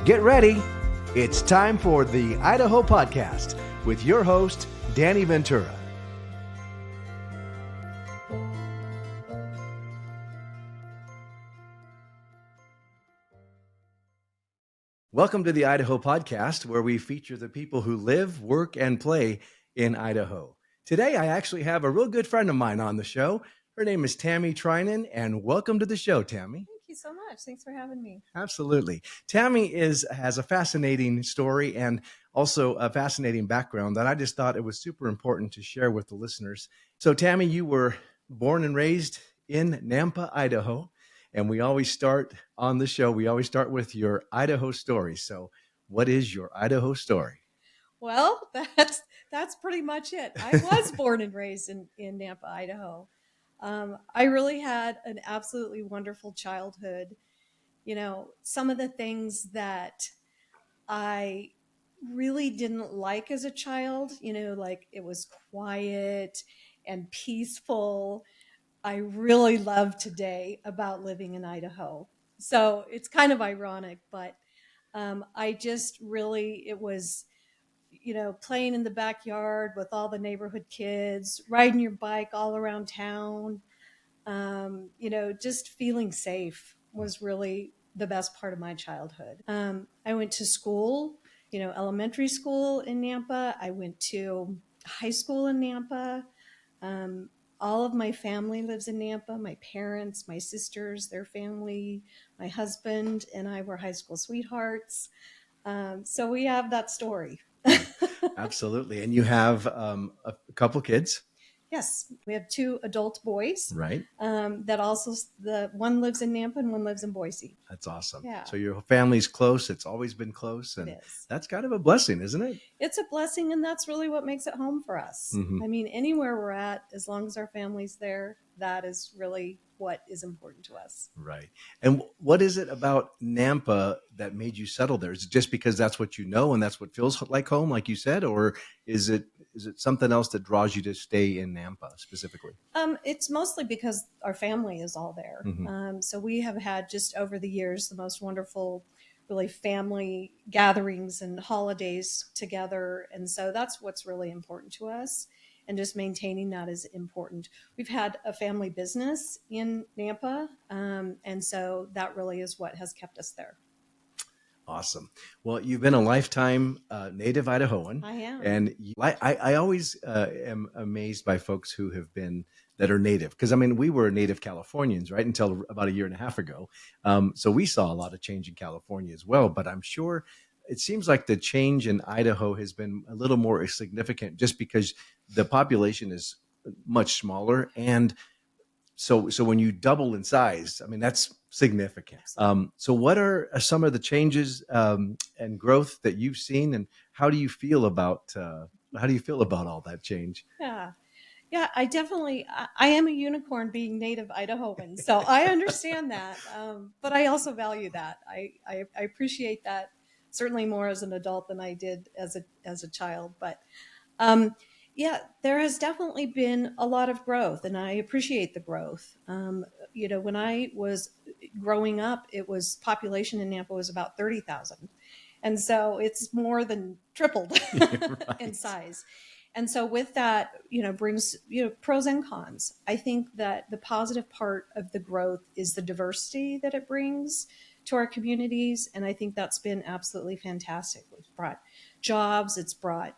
Get ready. It's time for the Idaho Podcast with your host, Danny Ventura. Welcome to the Idaho Podcast, where we feature the people who live, work, and play in Idaho. Today, I actually have a real good friend of mine on the show. Her name is Tami Treinen, and welcome to the show, Tami. Thank you so much. Thanks for having me. Absolutely. Tami has a fascinating story and also a fascinating background that I just thought it was super important to share with the listeners. So, Tami, you were born and raised in Nampa, Idaho, and we always start on the show, we always start with your Idaho story. So, what is your Idaho story? Well, that's pretty much it. I was born and raised in Nampa, Idaho. I really had an absolutely wonderful childhood. You know, some of the things that I really didn't like as a child, like it was quiet and peaceful. I really love today about living in Idaho. So it's kind of ironic, but I just really, it was, playing in the backyard with all the neighborhood kids, riding your bike all around town, just feeling safe was really the best part of my childhood. I went to school, elementary school in Nampa. I went to high school in Nampa. All of my family lives in Nampa. My parents, my sisters, their family, my husband, and I were high school sweethearts. So we have that story. Absolutely. And you have a couple kids. Yes, we have two adult boys. Right. That also, the one lives in Nampa and one lives in Boise. That's awesome. Yeah. So your family's close. It's always been close. And that's kind of a blessing, isn't it? It's a blessing, and that's really what makes it home for us. Mm-hmm. I mean, anywhere we're at, as long as our family's there, that is really what is important to us. Right. And what is it about Nampa that made you settle there? Is it just because that's what you know and that's what feels like home, like you said, or is it something else that draws you to stay in Nampa specifically? It's mostly because our family is all there. Mm-hmm. So we have had just over the years the most wonderful, really family gatherings and holidays together. And so that's what's really important to us. And just maintaining that is important. We've had a family business in Nampa, and so that really is what has kept us there. Awesome. Well, you've been a lifetime native Idahoan. I am. And I always am amazed by folks who have been, that are native. Because, I mean, we were native Californians, right, until about a year and a half ago. So we saw a lot of change in California as well. But I'm sure it seems like the change in Idaho has been a little more significant just because the population is much smaller. And so when you double in size, I mean, that's significant. So what are some of the changes and growth that you've seen, and how do you feel about all that change? Yeah, I am a unicorn being native Idahoan, so I understand that. But I also value that. I appreciate that certainly more as an adult than I did as a child. But yeah, there has definitely been a lot of growth, and I appreciate the growth. When I was growing up, population in Nampa was about 30,000. And so it's more than tripled in size. And so with that, brings, pros and cons. I think that the positive part of the growth is the diversity that it brings to our communities. And I think that's been absolutely fantastic. It's brought jobs, it's brought,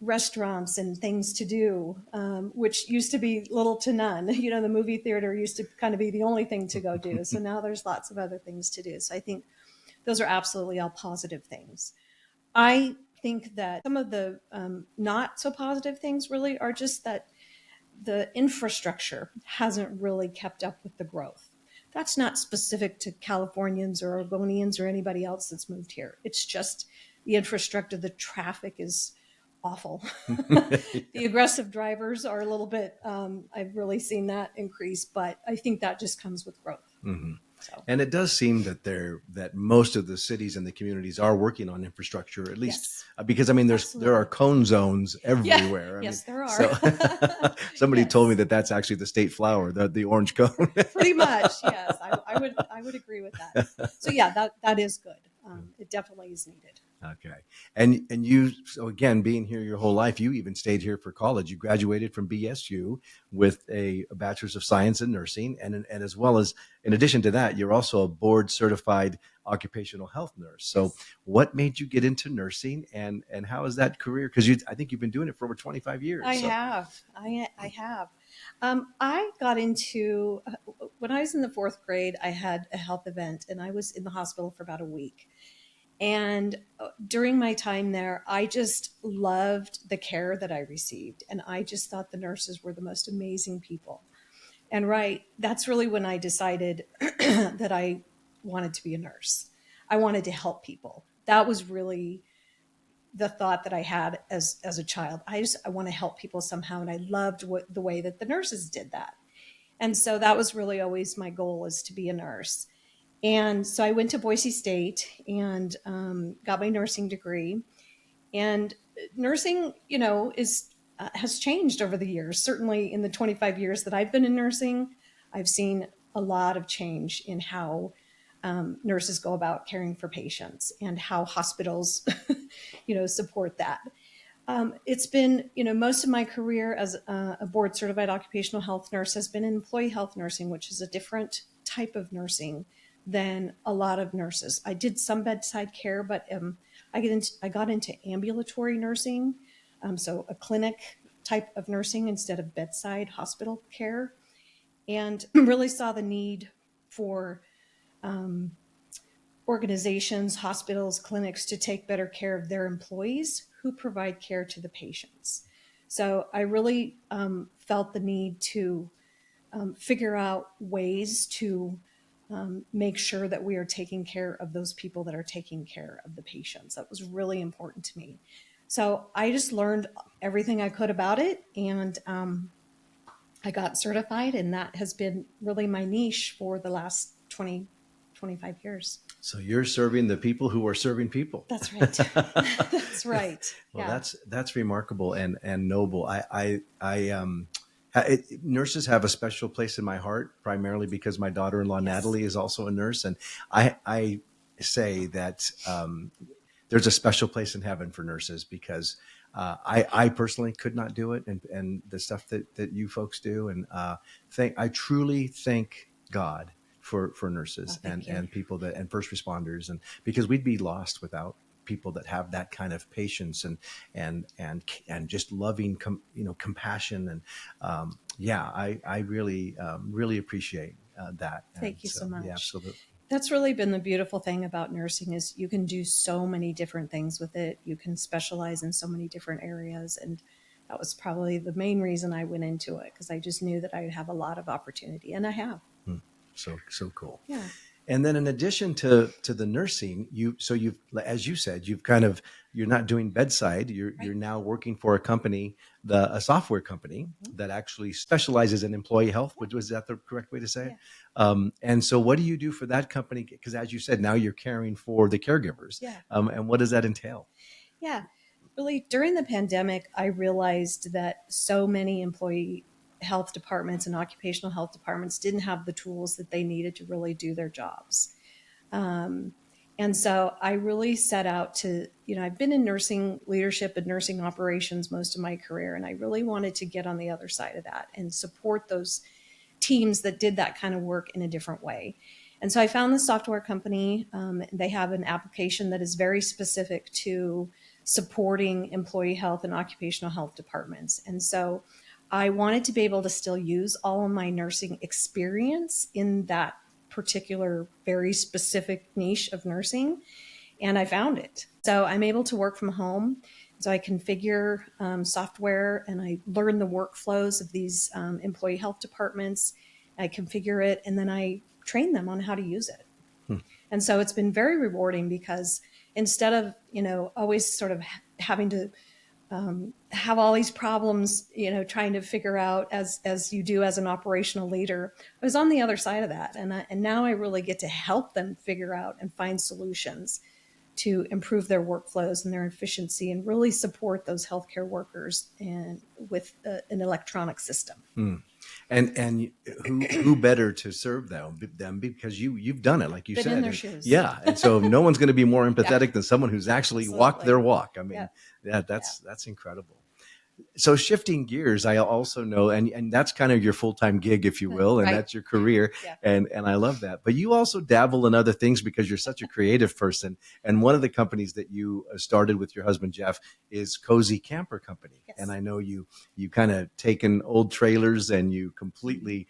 restaurants and things to do, which used to be little to none. The movie theater used to kind of be the only thing to go do. So now there's lots of other things to do. So I think those are absolutely all positive things. I think that some of the not so positive things really are just that the infrastructure hasn't really kept up with the growth. That's not specific to Californians or Oregonians or anybody else that's moved here. It's just the infrastructure, the traffic is awful. The aggressive drivers are a little bit, I've really seen that increase, but I think that just comes with growth. Mm-hmm. So. And it does seem that most of the cities and the communities are working on infrastructure, at least because I mean, there are cone zones everywhere. Yes, there are. Somebody told me that's actually the state flower, the orange cone. Pretty much, yes. I I would agree with that. So yeah, that is good. It definitely is needed. Okay. And you, so again, being here your whole life, you even stayed here for college. You graduated from BSU with a bachelor's of science in nursing. And as well as, in addition to that, you're also a board certified occupational health nurse. So what made you get into nursing, and how is that career? Because I think you've been doing it for over 25 years. I have. I have. I got into, when I was in the fourth grade, I had a health event and I was in the hospital for about a week. And during my time there, I just loved the care that I received. And I just thought the nurses were the most amazing people. And right, that's really when I decided that I wanted to be a nurse. I wanted to help people. That was really the thought that I had as a child. I want to help people somehow. And I loved the way that the nurses did that. And so that was really always my goal, is to be a nurse. And so I went to Boise State and got my nursing degree. And nursing, is has changed over the years. Certainly in the 25 years that I've been in nursing, I've seen a lot of change in how nurses go about caring for patients and how hospitals, support that. It's been, most of my career as a board certified occupational health nurse has been in employee health nursing, which is a different type of nursing than a lot of nurses. I did some bedside care, but I got into ambulatory nursing, so a clinic type of nursing instead of bedside hospital care, and really saw the need for organizations, hospitals, clinics to take better care of their employees who provide care to the patients. So I really felt the need to figure out ways to make sure that we are taking care of those people that are taking care of the patients. That was really important to me. So I just learned everything I could about it, and I got certified, and that has been really my niche for the last 25 years. So you're serving the people who are serving people. That's right. That's right. Well, Yeah. that's remarkable and noble. Nurses have a special place in my heart, primarily because my daughter-in-law, Yes. Natalie, is also a nurse. And I say that there's a special place in heaven for nurses, because I personally could not do it. And the stuff that you folks do. And I truly thank God for nurses and people and first responders, and because we'd be lost without people that have that kind of patience and just loving, compassion. And I really appreciate that. Thank you so much. Yeah, absolutely. That's really been the beautiful thing about nursing, is you can do so many different things with it. You can specialize in so many different areas. And that was probably the main reason I went into it, because I just knew that I'd have a lot of opportunity, and I have. So cool. Yeah. And then in addition to the nursing, you've, as you said, you're not doing bedside. You're now working for a company, a software company that actually specializes in employee health. Was that the correct way to say it? And so what do you do for that company? Because as you said, now you're caring for the caregivers. Yeah. And what does that entail? Yeah. Really, during the pandemic, I realized that so many employee health departments and occupational health departments didn't have the tools that they needed to really do their jobs. And so I really set out to, I've been in nursing leadership and nursing operations most of my career, and I really wanted to get on the other side of that and support those teams that did that kind of work in a different way. And so I found the software company. They have an application that is very specific to supporting employee health and occupational health departments. And so I wanted to be able to still use all of my nursing experience in that particular very specific niche of nursing, and I found it. So I'm able to work from home. So I configure software, and I learn the workflows of these employee health departments. I configure it, and then I train them on how to use it. And so it's been very rewarding, because instead of, always sort of having to have all these problems, trying to figure out as you do as an operational leader, I was on the other side of that. And now I really get to help them figure out and find solutions to improve their workflows and their efficiency, and really support those healthcare workers and with an electronic system. And who better to serve them because you've done it, like you Been in said. their And shoes. yeah, and so no one's going to be more Yeah, empathetic than someone who's actually walked absolutely. their walk. I Yeah, mean, yeah, yeah, that's incredible. So shifting gears, I also know, and that's kind of your full-time gig, if you will, and right. that's your career, Yeah. and I love that. But you also dabble in other things because you're such a creative person. And one of the companies that you started with your husband Jeff is Cozy Camper Company, and Yes. I know you kind of taken old trailers and you completely,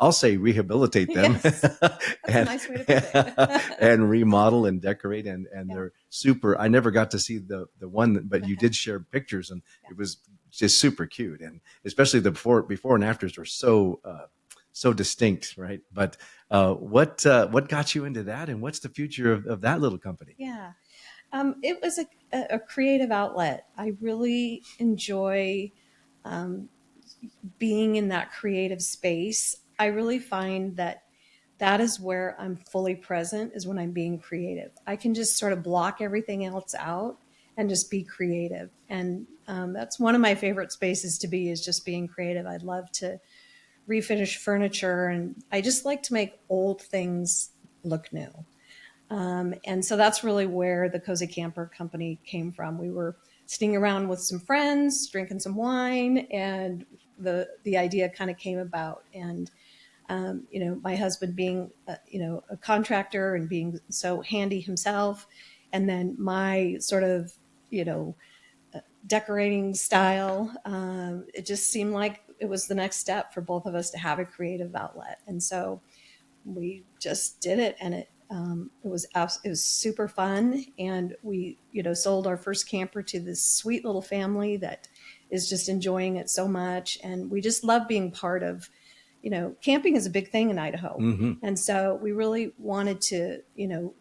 I'll say, rehabilitate them, Yes. That's a and nice way to put it. and remodel and decorate, and Yeah. they're super. I never got to see the one, but you did share pictures, and Yeah. it was just super cute, and especially the before and afters were so distinct, right? But what got you into that, and what's the future of that little company? Yeah. It was a creative outlet. I really enjoy um, being in that creative space. I really find that that is where I'm fully present, is when I'm being creative. I can just sort of block everything else out and just be creative. And that's one of my favorite spaces to be, is just being creative. I'd love to refinish furniture, and I just like to make old things look new. And so that's really where the Cozy Camper Company came from. We were sitting around with some friends, drinking some wine, and the idea kind of came about. And my husband being a contractor and being so handy himself, and then my sort of you know decorating style, it just seemed like it was the next step for both of us to have a creative outlet. And so we just did it, and it was super fun. And we sold our first camper to this sweet little family that is just enjoying it so much. And we just love being part of, camping is a big thing in Idaho. Hmm. And so we really wanted to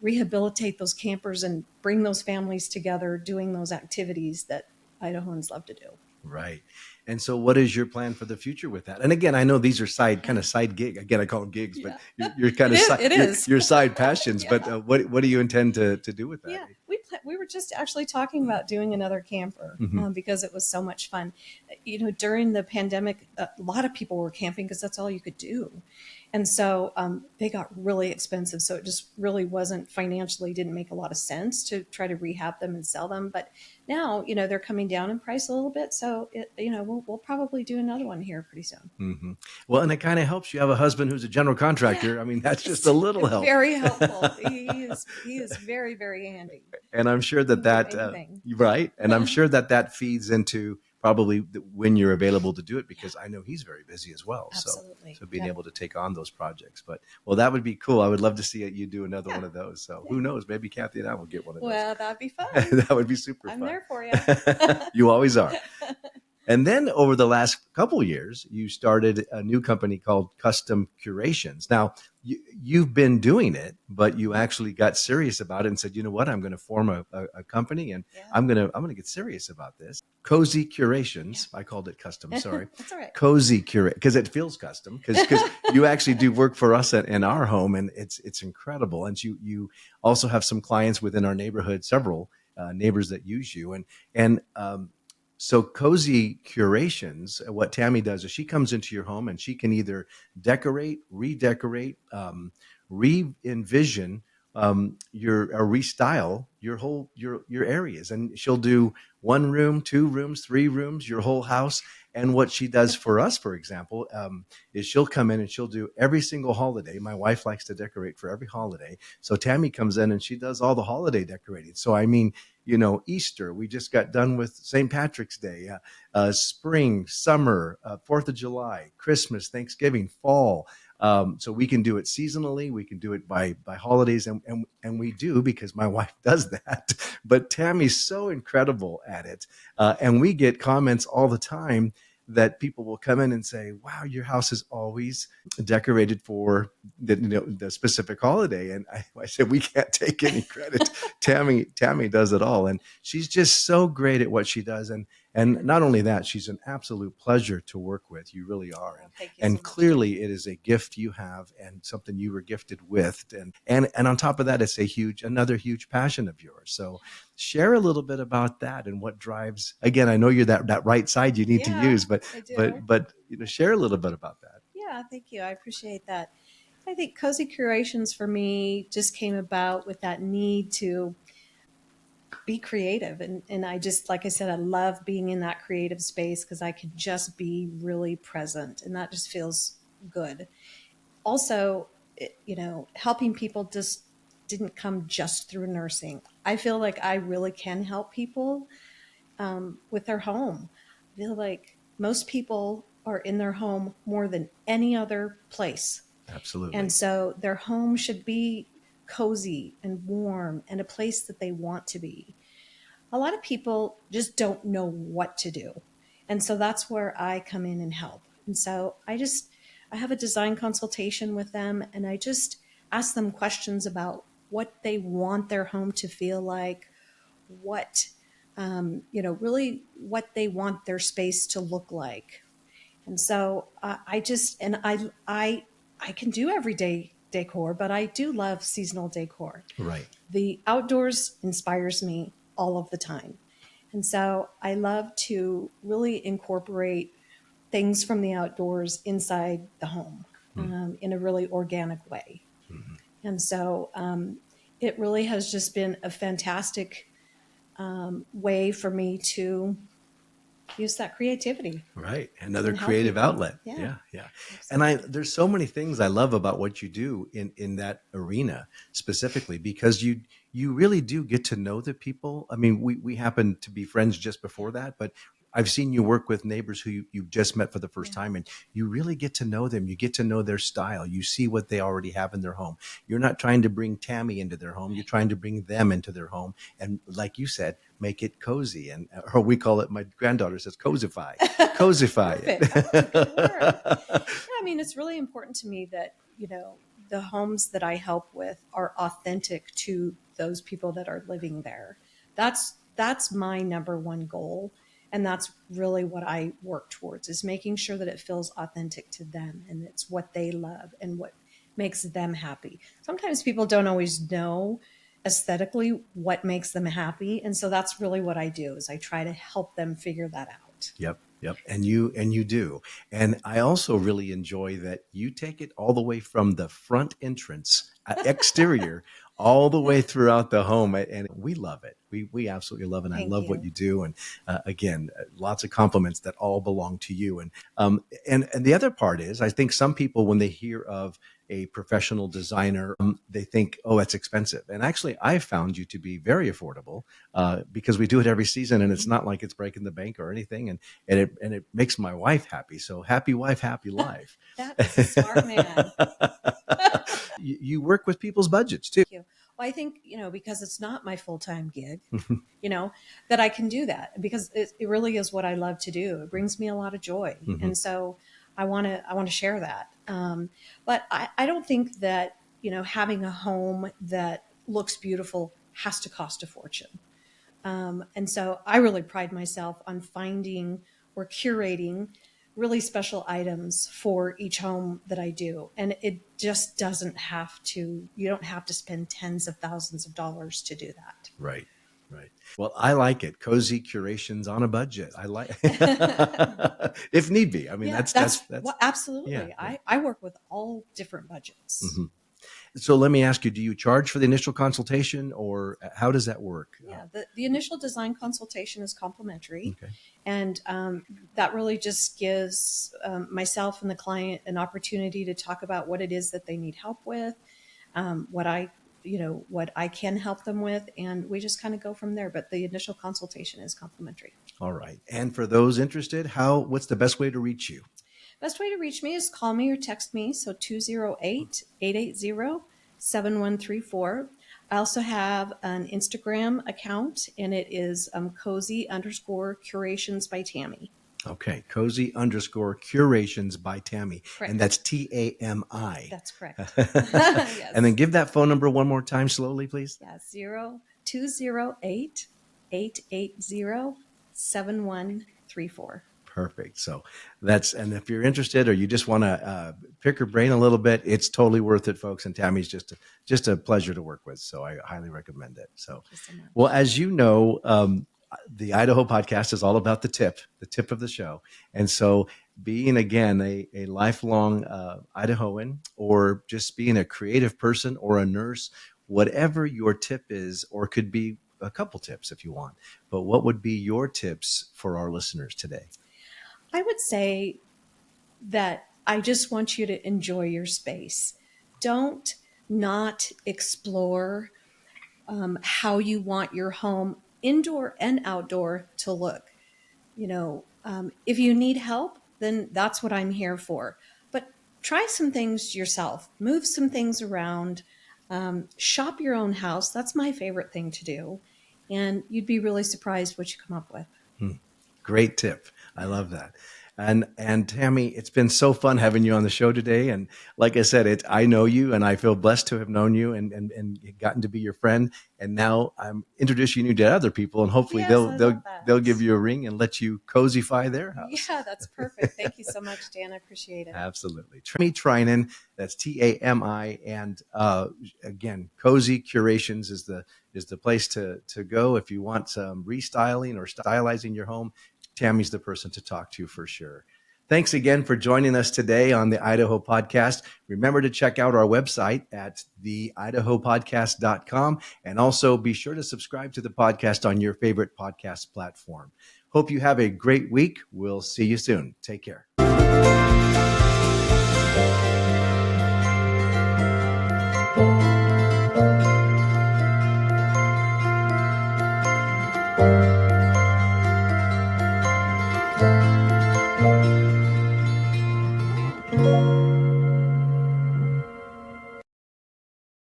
rehabilitate those campers and bring those families together doing those activities that Idahoans love to do. Right. And so what is your plan for the future with that? And again, I know these are kind Yeah. of side gig. Again, I call them gigs, but Yeah. you're kind It of is. It is. your side passions. Yeah. But what do you intend to do with that? Yeah, we were just actually talking about doing another camper, Hmm. because it was so much fun. During the pandemic, a lot of people were camping because that's all you could do, and so they got really expensive. So it just really wasn't financially, didn't make a lot of sense to try to rehab them and sell them. But now they're coming down in price a little bit, so we'll probably do another one here pretty soon. Hmm. Well, and it kind of helps you have a husband who's a general Yeah, contractor. I mean, that's just it's a little help. very helpful. He is very, very handy. And I'm sure Can do that anything. right, and I'm sure that feeds into probably when you're available to do it, because I know he's very busy as well. Absolutely. So being Yeah. able to take on those projects, but well, that would be cool. I would love to see you do another Yeah. one of those. So Yeah. who knows? Maybe Kathy and I will get one of those. Well, that'd be fun. That would be super I'm fun. there for you. You always are. And then over the last couple years, you started a new company called Custom Curations. Now, you've been doing it, but you actually got serious about it and said, you know what, I'm going to form a company, and Yeah. I'm going to get serious about this. Cozy Curations. Yeah. I called it custom. Sorry. That's all right. Cozy Curate, because it feels custom, because you actually do work for us in our home, and it's incredible. And you also have some clients within our neighborhood, several neighbors that use you, and so Cozy Curations, what Tami does is she comes into your home and she can either decorate, redecorate, re-envision your or restyle your whole your areas, and she'll do one room, two rooms, three rooms, your whole house. And what she does for us, for example, is she'll come in and she'll do every single holiday. My wife likes to decorate for every holiday, so Tami comes in and she does all the holiday decorating. So I mean, Easter, we just got done with St. Patrick's Day, spring, summer, 4th of July, Christmas, Thanksgiving, fall. So we can do it seasonally. We can do it by holidays, and we do, because my wife does that. But Tammy's so incredible at it, and we get comments all the time that people will come in and say, "Wow, your house is always decorated for the specific holiday." And I said, "We can't take any credit. Tami does it all, and she's just so great at what she does. And not only that, she's an absolute pleasure to work with. You really are. Well, And thank you so and much. clearly it is a gift you have, and something you were gifted with. And on top of that, it's another huge passion of yours. So share a little bit about that and what drives, again, I know you're that right side you need to Yeah, use, but I do. but share a little bit about that. Yeah, thank you. I appreciate that. I think Cozy Curations for me just came about with that need to be creative. And I just, like I said, I love being in that creative space because I could just be really present and that just feels good. Also, helping people just didn't come just through nursing. I feel like I really can help people with their home. I feel like most people are in their home more than any other place. Absolutely. And so their home should be cozy and warm and a place that they want to be. A lot of people just don't know what to do. And so that's where I come in and help. And so I have a design consultation with them and I just ask them questions about what they want their home to feel like, what, really what they want their space to look like. And so I can do everyday decor, but I do love seasonal decor. Right. The outdoors inspires me all of the time. And so I love to really incorporate things from the outdoors inside the home in a really organic way. Mm-hmm. And so it really has just been a fantastic way for me to use that creativity. Right. Another And help creative people. outlet. Yeah. Yeah. Yeah. And Absolutely. there's so many things I love about what you do in that arena specifically, because you really do get to know the people. I mean, we happen to be friends just before that, but I've seen you work with neighbors who you've just met for the first Yeah. time, and you really get to know them. You get to know their style. You see what they already have in their home. You're not trying to bring Tami into their home. You're trying to bring them into their home. And like you said, make it cozy. And or we call it, my granddaughter says, cozify. Cozify Perfect. That's a good word. it. Yeah, I mean, it's really important to me that, the homes that I help with are authentic to those people that are living there. That's my number one goal. And that's really what I work towards is making sure that it feels authentic to them and it's what they love and what makes them happy. Sometimes people don't always know aesthetically what makes them happy. And so that's really what I do is I try to help them figure that out. Yep, yep. And you do. And I also really enjoy that you take it all the way from the front entrance, exterior, all the way throughout the home. And we love it. We absolutely love it. And I Thank love what you. you do. And again, lots of compliments that all belong to you. And the other part is, I think some people, when they hear of a professional designer, they think, oh, that's expensive. And actually, I found you to be very affordable because we do it every season, and it's not like it's breaking the bank or anything. And it makes my wife happy. So happy wife, happy life. That is a smart man. You work with people's budgets too. Thank you. Well, I think, because it's not my full-time gig, that I can do that because it really is what I love to do. It brings me a lot of joy. Mhm. And so I want to share that. But I don't think that, having a home that looks beautiful has to cost a fortune. And so I really pride myself on finding or curating really special items for each home that I do. And it just you don't have to spend tens of thousands of dollars to do that. Right. Right. Well, I like it. Cozy curations on a budget. I like, if need be. I mean, Yeah, that's, yeah. absolutely. Yeah. I work with all different budgets. Hmm. So let me ask you, do you charge for the initial consultation, or how does that work? Yeah, the initial design consultation is complimentary. Okay. And that really just gives myself and the client an opportunity to talk about what it is that they need help with, what I can help them with, and we just kind of go from there. But the initial consultation is complimentary. All right. And for those interested, what's the best way to reach you? Best way to reach me is call me or text me. So 208-880-7134. I also have an Instagram account, and it is cozy_curations by Tami. Okay. Cozy_curations by Tami. Correct. And that's Tami. That's correct. Yes. And then give that phone number one more time slowly, please. Yeah, 208-880-7134. Perfect. So and if you're interested or you just want to pick her brain a little bit, it's totally worth it, folks. And Tammy's just a pleasure to work with. So I highly recommend it. So, Thank you so much. well, as you know, the Idaho podcast is all about the tip of the show. And so being again a lifelong Idahoan, or just being a creative person or a nurse, whatever your tip is, or could be a couple tips if you want, but what would be your tips for our listeners today? I would say that I just want you to enjoy your space. Don't not explore how you want your home, indoor and outdoor, to look. If you need help, then that's what I'm here for. But try some things yourself, move some things around, shop your own house. That's my favorite thing to do. And you'd be really surprised what you come up with. Great tip. I love that. And Tami, it's been so fun having you on the show today. And like I said, I know you, and I feel blessed to have known you and gotten to be your friend. And now I'm introducing you to other people, and hopefully Yes, I love that. they'll give you a ring and let you cozyfy their house. Yeah, that's perfect. Thank you so much, Dan. I appreciate it. Absolutely. Tami Treinen, that's Tami. And again, Cozy Curations is the place to go if you want some restyling or stylizing your home. Tami's the person to talk to for sure. Thanks again for joining us today on the Idaho Podcast. Remember to check out our website at theidahopodcast.com, and also be sure to subscribe to the podcast on your favorite podcast platform. Hope you have a great week. We'll see you soon. Take care.